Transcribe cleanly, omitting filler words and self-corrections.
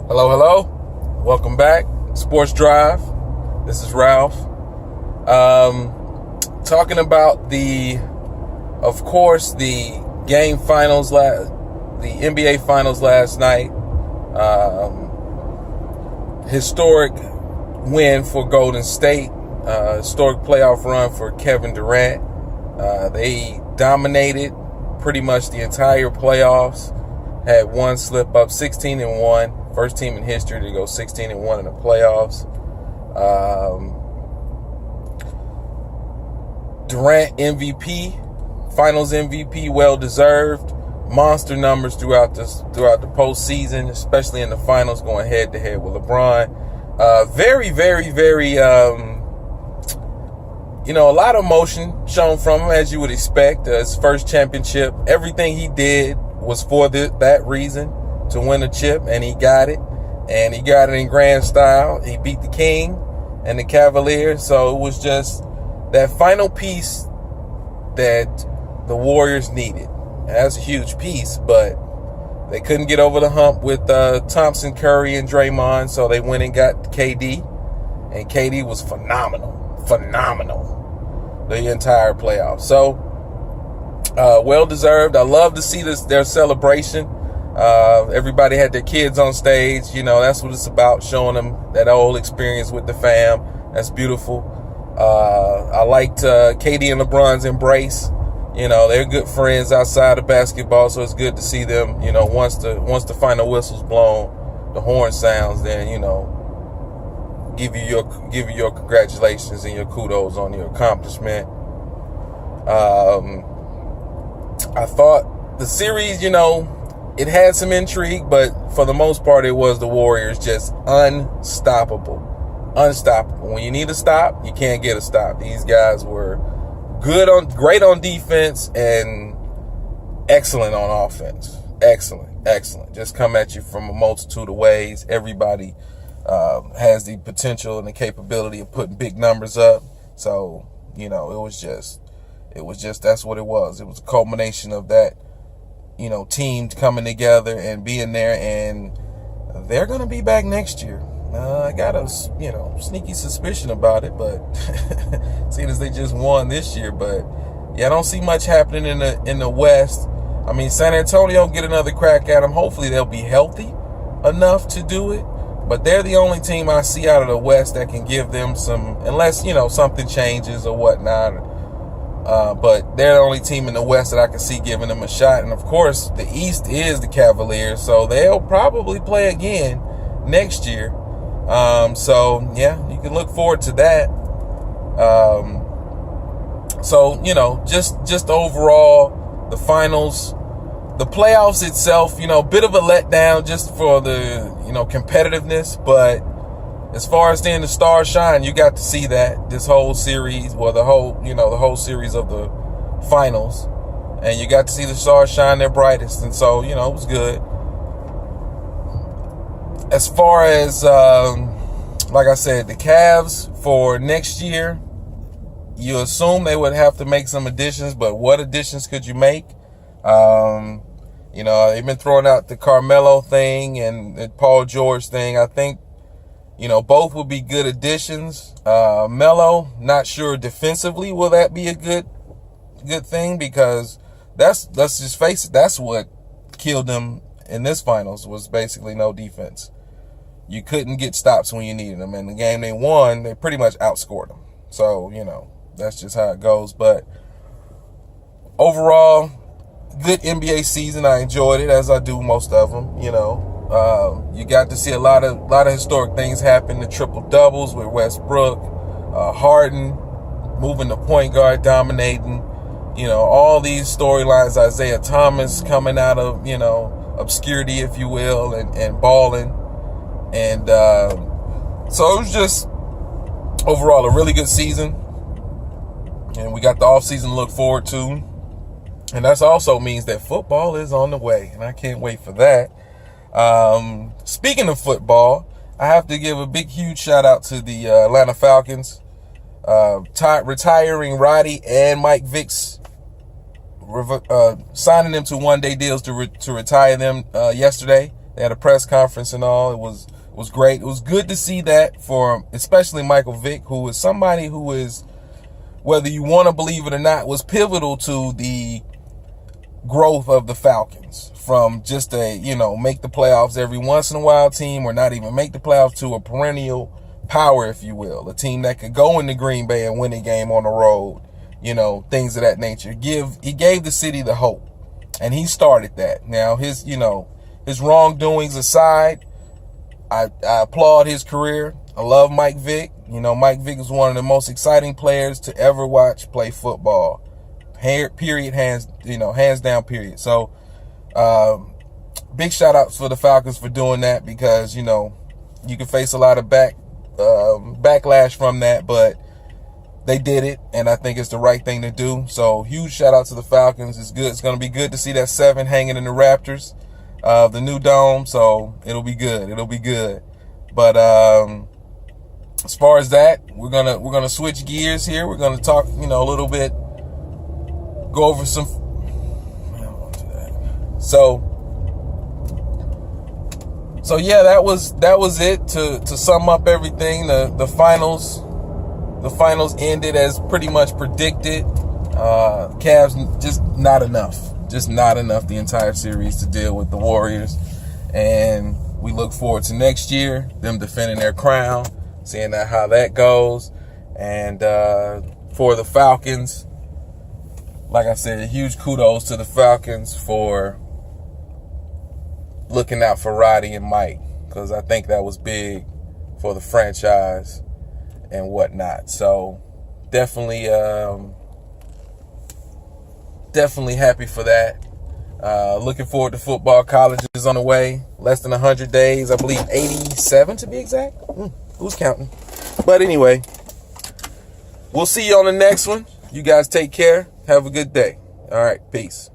Hello, hello. Welcome back. Sports Drive. This is Ralph. Talking about the game finals, the NBA finals last night. Historic win for Golden State. Historic playoff run for Kevin Durant. They dominated pretty much the entire playoffs. Had one slip up, 16-1. First team in history to go 16-1 in the playoffs. Durant MVP, Finals MVP, well deserved. Monster numbers throughout the postseason, especially in the finals, going head to head with LeBron. Very, very, very. A lot of emotion shown from him, as you would expect. His first championship, everything he did was for that reason, to win a chip, and he got it. And he got it in grand style. He beat the King and the Cavaliers. So it was just that final piece that the Warriors needed. And that's a huge piece, but they couldn't get over the hump with Thompson, Curry, and Draymond. So they went and got KD. And KD was phenomenal the entire playoff. So well deserved. I love to see their celebration. Everybody had their kids on stage. That's what it's about, showing them that old experience with the fam. That's beautiful. I liked KD and LeBron's embrace. They're good friends outside of basketball, so it's good to see them. Once the final whistle's blown, the horn sounds, then give you your congratulations and your kudos on your accomplishment. I thought the series, it had some intrigue, but for the most part, it was the Warriors just unstoppable. When you need a stop, you can't get a stop. These guys were great on defense and excellent on offense. Excellent. Just come at you from a multitude of ways. Everybody has the potential and the capability of putting big numbers up. So, it was just that's what it was. It was a culmination of that, team coming together and being there, and they're going to be back next year. I got a, sneaky suspicion about it, but seeing as they just won this year, but yeah, I don't see much happening in the West. I mean, San Antonio get another crack at them. Hopefully they'll be healthy enough to do it, but they're the only team I see out of the West that can give them some, unless, something changes or whatnot. But they're the only team in the West that I can see giving them a shot. And, of course, the East is the Cavaliers, so they'll probably play again next year. So, yeah, you can look forward to that. Just overall, the finals, the playoffs itself, bit of a letdown just for the, competitiveness. But as far as seeing the stars shine, you got to see that this whole series, the whole series of the finals, and you got to see the stars shine their brightest, and so it was good. As far as like I said, the Cavs for next year, you assume they would have to make some additions, but what additions could you make? They've been throwing out the Carmelo thing and the Paul George thing. I think both will be good additions. Melo, not sure defensively will that be a good thing, because let's just face it, that's what killed them in this finals, was basically no defense. You couldn't get stops when you needed them, and the game they won, they pretty much outscored them. So that's just how it goes. But overall, good NBA season. I enjoyed it, as I do most of them. You got to see a lot of historic things happen. The triple doubles with Westbrook, Harden moving the point guard, dominating. All these storylines. Isaiah Thomas coming out of obscurity, if you will, and balling. And so it was just overall a really good season. And we got the offseason to look forward to. And that also means that football is on the way, and I can't wait for that. Speaking of football, I have to give a big, huge shout out to the Atlanta Falcons, retiring Roddy and Mike Vicks, signing them to one-day deals to retire them yesterday. They had a press conference and all. It was great. It was good to see that for especially Michael Vick, who is somebody who is, whether you want to believe it or not, was pivotal to the growth of the Falcons from just a, make the playoffs every once in a while team, or not even make the playoffs, to a perennial power, if you will. A team that could go into Green Bay and win a game on the road, things of that nature. He gave the city the hope, and he started that. Now, his wrongdoings aside, I applaud his career. I love Mike Vick. Mike Vick is one of the most exciting players to ever watch play football. Period, hands down, period. So, big shout outs for the Falcons for doing that, because, you can face a lot of backlash from that, but they did it, and I think it's the right thing to do. So, huge shout out to the Falcons. It's good. It's going to be good to see that 7 hanging in the Raptors of the new dome. So, it'll be good. It'll be good. But, as far as that, we're gonna switch gears here. We're gonna talk, a little bit, go over some. So yeah, that was it. To sum up everything, the finals ended as pretty much predicted. Cavs just not enough the entire series to deal with the Warriors, and we look forward to next year, them defending their crown, seeing how that goes. And for the Falcons, like I said, huge kudos to the Falcons for looking out for Roddy and Mike, because I think that was big for the franchise and whatnot. So definitely happy for that. Looking forward to football. College is on the way. Less than 100 days. I believe 87 to be exact. Who's counting? But anyway, we'll see you on the next one. You guys take care. Have a good day. All right. Peace.